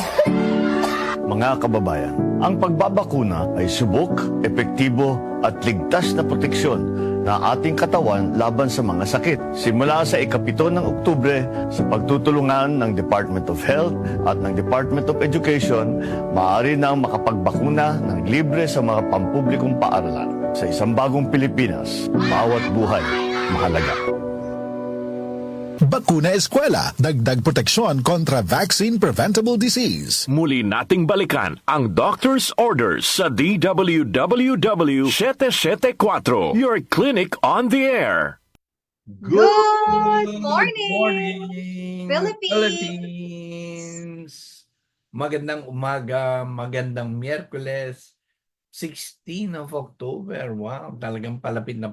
Mga kababayan, ang pagbabakuna ay subok, epektibo at ligtas na proteksyon na ating katawan laban sa mga sakit. Simula sa ika-7 ng Oktubre, sa pagtutulungan ng Department of Health at ng Department of Education, maaari nang makapagbakuna ng libre sa mga pampublikong paaralan. Sa isang bagong Pilipinas, bawat buhay mahalaga. Bakuna Eskwela, dagdag proteksyon kontra vaccine-preventable disease. Muli nating balikan ang doctor's orders sa DWWW 774, your clinic on the air. Good morning, Philippines! Magandang umaga, magandang Miyerkules, 16 of October. Wow, talagang palapit na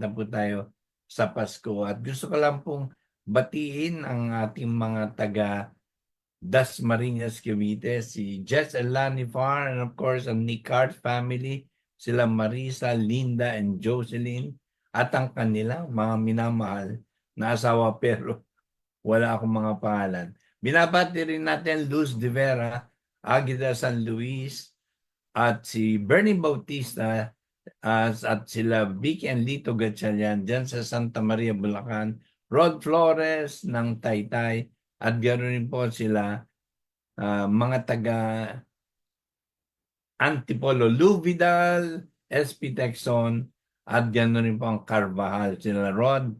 po tayo sa Pasko. At gusto ko lang pong batiin ang ating mga taga Dasmariñas, Cavite, si Jess Elanifar, and of course ang Nicart family, sila Marisa, Linda, and Jocelyn, at ang kanilang mga minamahal na asawa pero wala akong mga pangalan. Binabati rin natin Luz de Vera, Agida San Luis, at si Bernie Bautista, at sila Vicky and Lito Gatchalian dyan sa Santa Maria, Bulacan, Rod Flores ng Taytay, at ganoon rin po sila mga taga Antipolo, Lou Vidal, SP Texon, at ganoon rin po ang Carvajal, sila Rod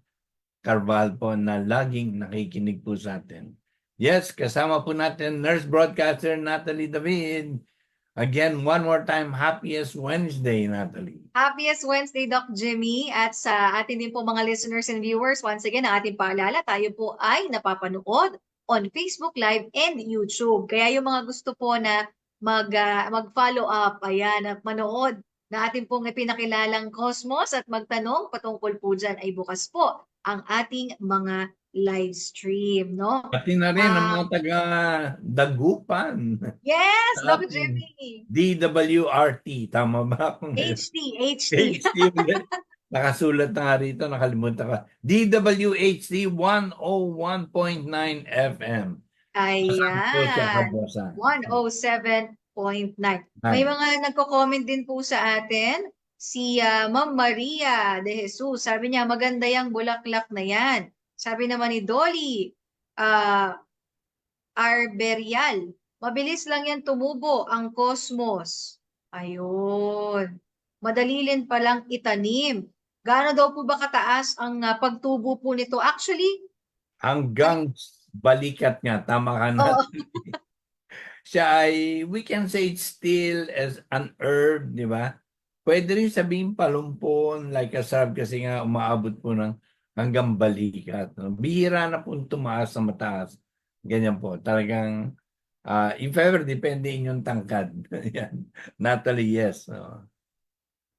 Carvajal po na laging nakikinig po sa atin. Yes, kasama po natin nurse broadcaster Natalie David. Again, one more time, happiest Wednesday, Natalie. Happiest Wednesday, Doc Jimmy. At sa atin din po mga listeners and viewers, once again, ang ating paalala, tayo po ay napapanood on Facebook Live and YouTube. Kaya yung mga gusto po na mag-follow up, ayan, at manood na ating pong ipinakilalang Cosmos at magtanong patungkol po dyan ay bukas po ang ating mga live stream, no? Pati na rin ang mga taga Dagupan. Yes, Doc Jimmy. DWRT, tama ba? HD. Nakasulat na nga rito, nakalimutan ka. DWHT 101.9 FM. Ayan. 107.9. May mga nagko-comment din po sa atin. Si Ma'am Maria de Jesus, sabi niya, maganda yung bulaklak na yan. Sabi naman ni Dolly Arberial, mabilis lang yan tumubo ang Cosmos. Ayun. Madali rin palang itanim. Gaano daw po ba kataas ang pagtubo po nito? Actually, hanggang balikat nga. Tama ka na. Siya ay, we can say it's still as an herb, di ba? Pwede rin sabihin palumpon, like a shrub, kasi nga umaabot po ng hanggang balikat. Bihira na po tumaas sa mataas. Ganyan po. Talagang, if ever, depende inyong tangkad. Natalie, yes.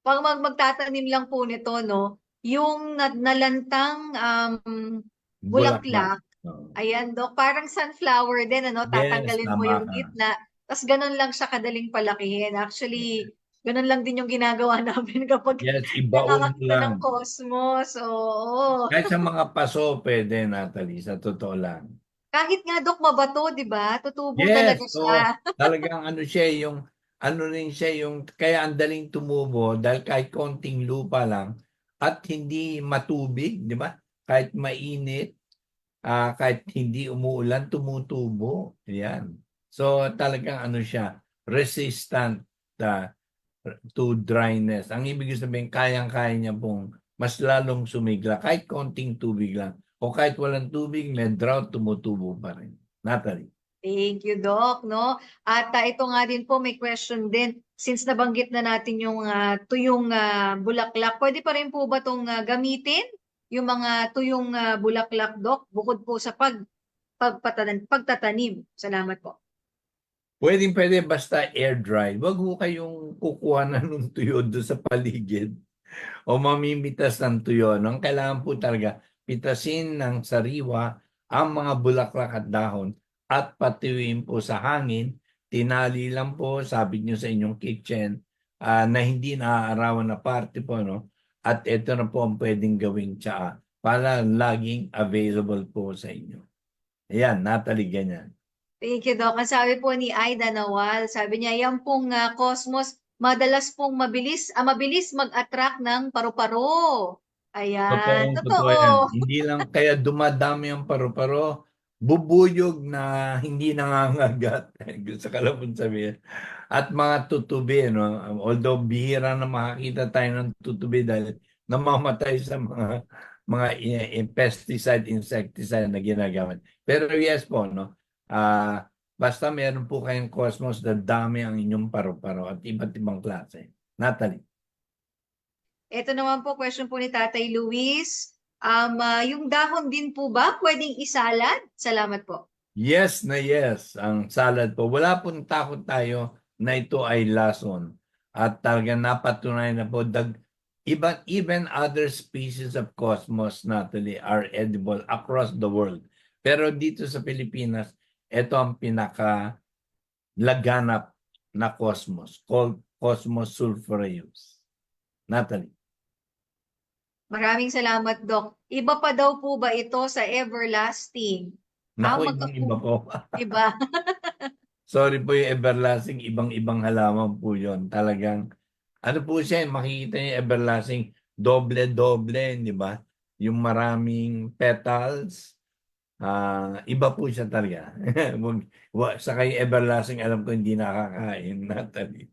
Pag magtatanim lang po nito, no, yung nalantang bulaklak, Ayan, Dok. Parang sunflower din, ano? Yes, Tatanggalin mo tama yung ka. gitna. Tapos ganun lang siya kadaling palakihin. Actually, ganun lang din yung ginagawa namin kapag Yes, ibaon mo nangangakita ng lang. cosmos. Oo. Kahit sa mga paso, pwede, Natalie, sa totoo lang. Kahit nga, Dok, mabato, di ba? Tutubo talaga Yes, siya. talagang ano siya, ano rin siya, kaya ang daling tumubo dahil kahit konting lupa lang at hindi matubig, di ba? Kahit mainit, kahit hindi umuulan, tumutubo. Yan. So talagang ano siya, resistant ah, to dryness. Ang ibig sabihin, kayang-kaya niya pong mas lalong sumigla kahit konting tubig lang. O kahit walang tubig, may drought, tumutubo pa rin. Natalie. Thank you, Doc, no? At ito nga din po, may question din. Since nabanggit na natin yung tuyong bulaklak, pwede pa rin po ba itong gamitin? Yung mga tuyong bulaklak, Doc, bukod po sa pagtatanim. Salamat po. Pwede basta air dry. Wag ho kayong kukuha na ng tuyo doon sa paligid o mamimitas ng tuyo. Ang kailangan po talaga, pitasin ng sariwa ang mga bulaklak at dahon at patiwiin po sa hangin. Tinali lang po, sabit nyo sa inyong kitchen na hindi naaarawan na parte po. No? At ito na po ang pwedeng gawing tsaa para laging available po sa inyo. Ayan, Natalie, ganyan. Thank you, Doc. Ang sabi po ni Aida Nawal, sabi niya, yan pong cosmos, madalas pong mabilis mag-attract ng paru-paro. Ayan, Totoo yan. totoo. Hindi lang kaya dumadami ang paru-paro, bubuyog na hindi nangangagat. Gusto ka lang pong sabihin. At mga tutubi, no? Although bihira na makakita tayo ng tutubi dahil namamatay sa mga pesticide, insecticide na ginagamit. Pero yes po, no? Basta meron po kayong cosmos, dadami ang inyong paru-paro at iba't ibang klase. Natalie. Ito naman po, question po ni Tatay Luis. Yung dahon din po ba pwedeng isalad? Salamat po. Yes na yes, ang salad po. Wala pong takot tayo na ito ay lason. At talagang napatunayan na po, even other species of cosmos, Natalie, are edible across the world. Pero dito sa Pilipinas, ito ang pinaka-laganap na cosmos, called Cosmos sulphureus. Natalie. Maraming salamat, Doc. Iba pa daw po ba ito sa everlasting? Naku, iba po. Iba. Sorry po yung everlasting, ibang-ibang halaman po yun. Talagang, ano po siya, makikita niyo everlasting, doble-doble, di ba? Yung maraming petals, iba po siya talaga. Sa kay everlasting, alam ko hindi nakakain, Natalie.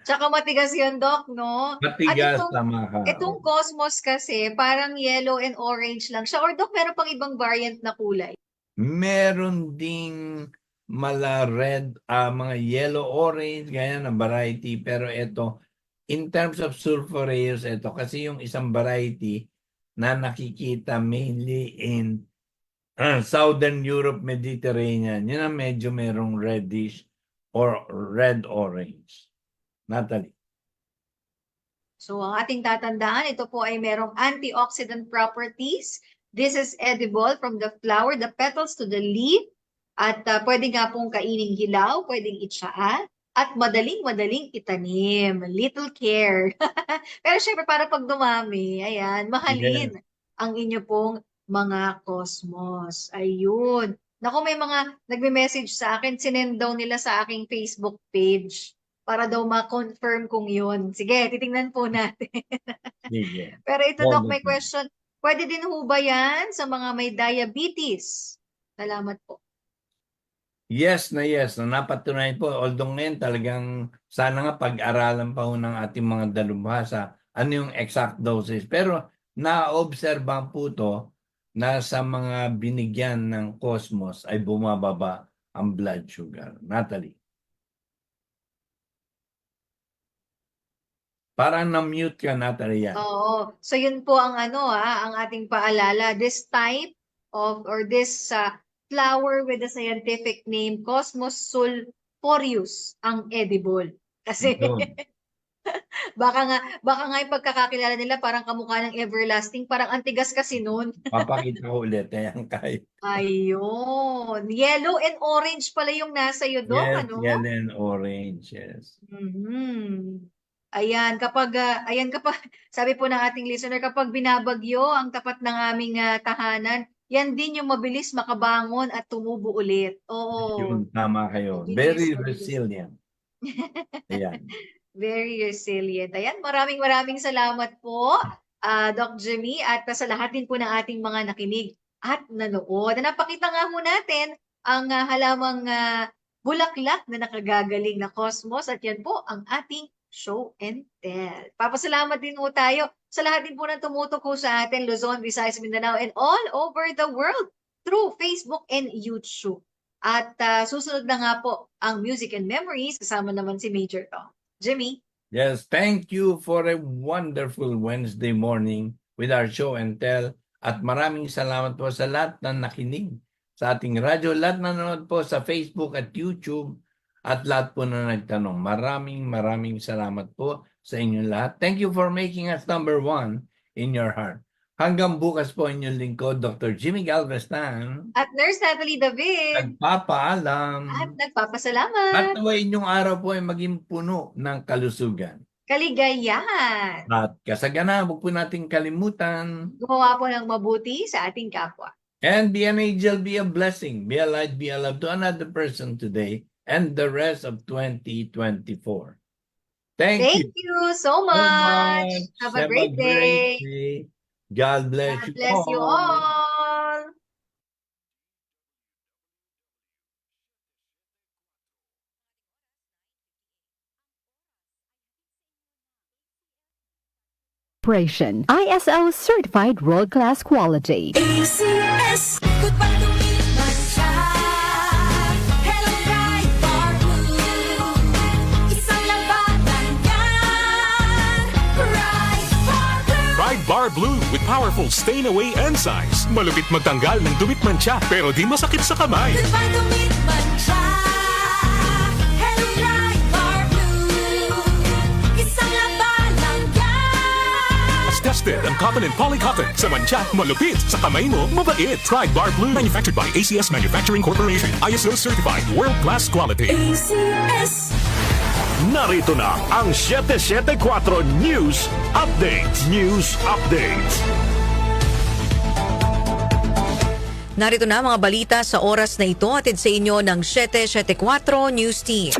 Tsaka matigas yun, Doc, no? Matigas, tama ka. Itong cosmos kasi, parang yellow and orange lang siya. Or, Doc, meron pang ibang variant na kulay? Meron ding mala red, mga yellow-orange, ganyan na variety. Pero ito, in terms of sulphureus, ito kasi yung isang variety na nakikita mainly in Southern Europe, Mediterranean. Yun ang medyo merong reddish or red-orange. Natalie. So, ang ating tatandaan, ito po ay merong antioxidant properties. This is edible from the flower, the petals to the leaf. At pwede nga pong kaining hilaw, pwedeng itsaa. At madaling itanim. Little care. Pero syempre, para pag dumami, ayan, mahalin ang inyo pong mga cosmos. Ayun. Naku, may mga nagme-message sa akin, sinend daw nila sa aking Facebook page para daw ma-confirm kung yun. Sige, titingnan po natin. Sige. Pero ito, Doc, may question. Pwede din ho ba yan sa mga may diabetes? Salamat po. Yes na yes. Napatunayan po. Although ngayon talagang sana nga pag-aralan pa ho ng ating mga dalubhasa ano yung exact doses. Pero na-obserban po to na sa mga binigyan ng cosmos ay bumababa ang blood sugar. Natalie. Parang na-mute ka, Natalie. Oo. So yun po ang ang ating paalala. This type of, or this flower with the scientific name Cosmos sulphureus ang edible. Kasi Baka nga yung pagkakakilala nila parang kamukha ng Everlasting, parang antigas kasi nun. Papakita ko ulit. Ayan, Kay. Ayun. Yellow and orange pala yung nasa iyo, Doc, Yes, ano? yellow and orange. Yes. Ayan, kapag sabi po ng ating listener, kapag binabagyo ang tapat ng aming tahanan, yan din yung mabilis makabangon at tumubo ulit. Oo. Yun, tama kayo. Mabilis, Very mabilis. resilient. Ayan. Very resilient. Ayan, maraming salamat po, Doc Jimmy, at sa lahat din po ng ating mga nakinig at nanood. Napakita nga po natin ang halamang bulaklak na nakagagaling na cosmos, at yan po ang ating show and tell. Papasalamat din po tayo sa lahat din po ng tumutuko sa atin, Luzon, Visayas, Mindanao, and all over the world through Facebook and YouTube. At susunod na nga po ang Music and Memories, kasama naman si Major Tom. Jimmy? Yes, thank you for a wonderful Wednesday morning with our show and tell. At maraming salamat po sa lahat na nakinig sa ating radyo, lahat na nanonood po sa Facebook at YouTube, at lahat po na nagtanong. Maraming salamat po sa inyong lahat. Thank you for making us number one in your heart. Hanggang bukas po inyong lingkod, Dr. Jimmy Galvestan. At Nurse Natalie David. Nagpapaalam. At nagpapasalamat. At naway inyong araw po ay maging puno ng kalusugan. Kaligayahan. At kasagana, huwag po natin kalimutan. Gumawa po ng mabuti sa ating kapwa. And be an angel, be a blessing, be a light, be a love to another person today and the rest of 2024. Thank you so much. Have a great day. God bless God bless you all. ISO certified world-class quality. ACS, goodbye to me, Mancha. Hello, Bright Bar Blue. Isang labanan yan. Bright Bar Blue. Pride Bar Blue with powerful stain-away enzymes. Malupit magtanggal ng dumit mancha pero di masakit sa kamay. Goodbye to me, Mancha. Hello, Bright Bar Blue. Isang labanan yan. As tested ang cotton and polycotton. Sa mancha, malupit. Sa kamay mo, mabait. Pride Bar Blue. Manufactured by ACS Manufacturing Corporation. ISO certified world-class quality. ACS. Narito na ang 774 News Update. Narito na mga balita sa oras na ito, atid sa inyo ng 774 News Team.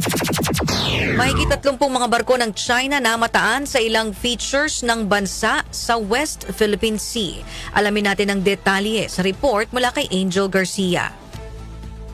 Mahigit 30 mga barko ng China namataan sa ilang features ng bansa sa West Philippine Sea. Alamin natin ang detalye sa report mula kay Angel Garcia.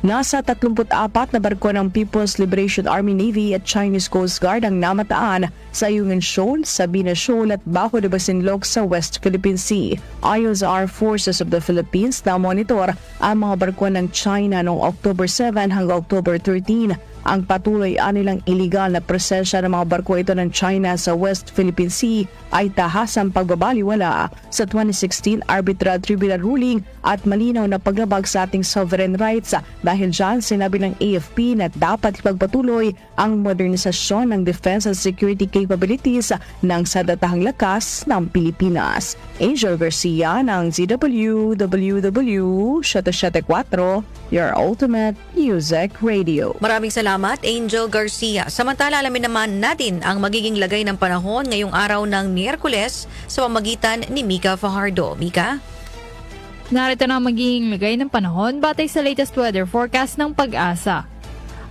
Nasa 34 na barko ng People's Liberation Army Navy at Chinese Coast Guard ang namataan sa Ayungin Shoal, Sabina Shoal at Bajo de Basinloc sa West Philippine Sea. Ayon sa Armed Forces of the Philippines na monitor ang mga barko ng China noong October 7 hanggang October 13. Ang patuloy anilang iligal na presensya ng mga barko ito ng China sa West Philippine Sea ay tahasang pagbabaliwala sa 2016 Arbitral Tribunal ruling at malinaw na paglabag sa ating sovereign rights. Dahil dyan, sinabi ng AFP na dapat ipagpatuloy ang modernisasyon ng defense and security capabilities ng sadatahang lakas ng Pilipinas. Angel Garcia ng ZWWW 774, your ultimate music radio. Maraming salamat, Angel Garcia. Samantala, alamin naman natin ang magiging lagay ng panahon ngayong araw ng Miyerkules sa pamagitan ni Mika Fajardo. Mika? Narito na ang magiging lagay ng panahon batay sa latest weather forecast ng Pag-asa.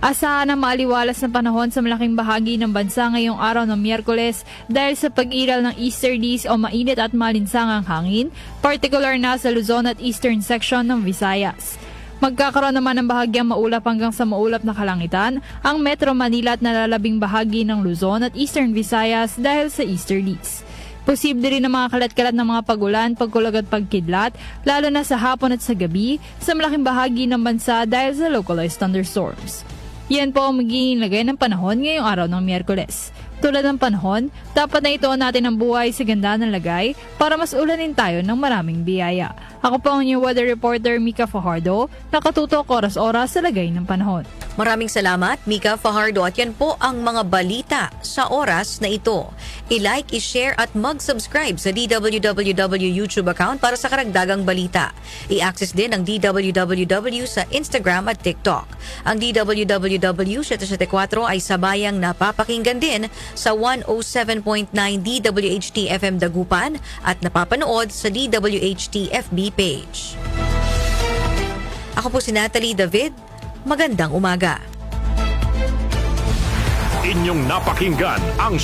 Asahan ang maaliwalas na panahon sa malaking bahagi ng bansa ngayong araw ng Miyerkules dahil sa pag-iral ng easterlies o mainit at malinsangang hangin, particular na sa Luzon at eastern section ng Visayas. Magkakaroon naman ng bahagyang maulap hanggang sa maulap na kalangitan ang Metro Manila at nalalabing bahagi ng Luzon at eastern Visayas dahil sa easterlies. Posible rin ang mga kalat-kalat ng mga pagulan, pagkulag at pagkidlat, lalo na sa hapon at sa gabi sa malaking bahagi ng bansa dahil sa localized thunderstorms. Yan po ang magiging lagay ng panahon ngayong araw ng Miyerkules. Tulad ng panahon, dapat na ituon natin ang buhay sa ganda ng lagay para mas ulanin tayo ng maraming biyaya. Ako po ang inyong weather reporter Mika Fajardo, nakatutok oras-oras sa lagay ng panahon. Maraming salamat, Mika Fajardo. At yan po ang mga balita sa oras na ito. I-like, i-share at mag-subscribe sa DWWW YouTube account para sa karagdagang balita. I-access din ang DWWW sa Instagram at TikTok. Ang DWWW 774 ay sabayang napapakinggan din sa 107.9 DWHT FM Dagupan at napapanood sa DWHT FB page. Ako po si Natalie David. Magandang umaga. Inyong napakinggan ang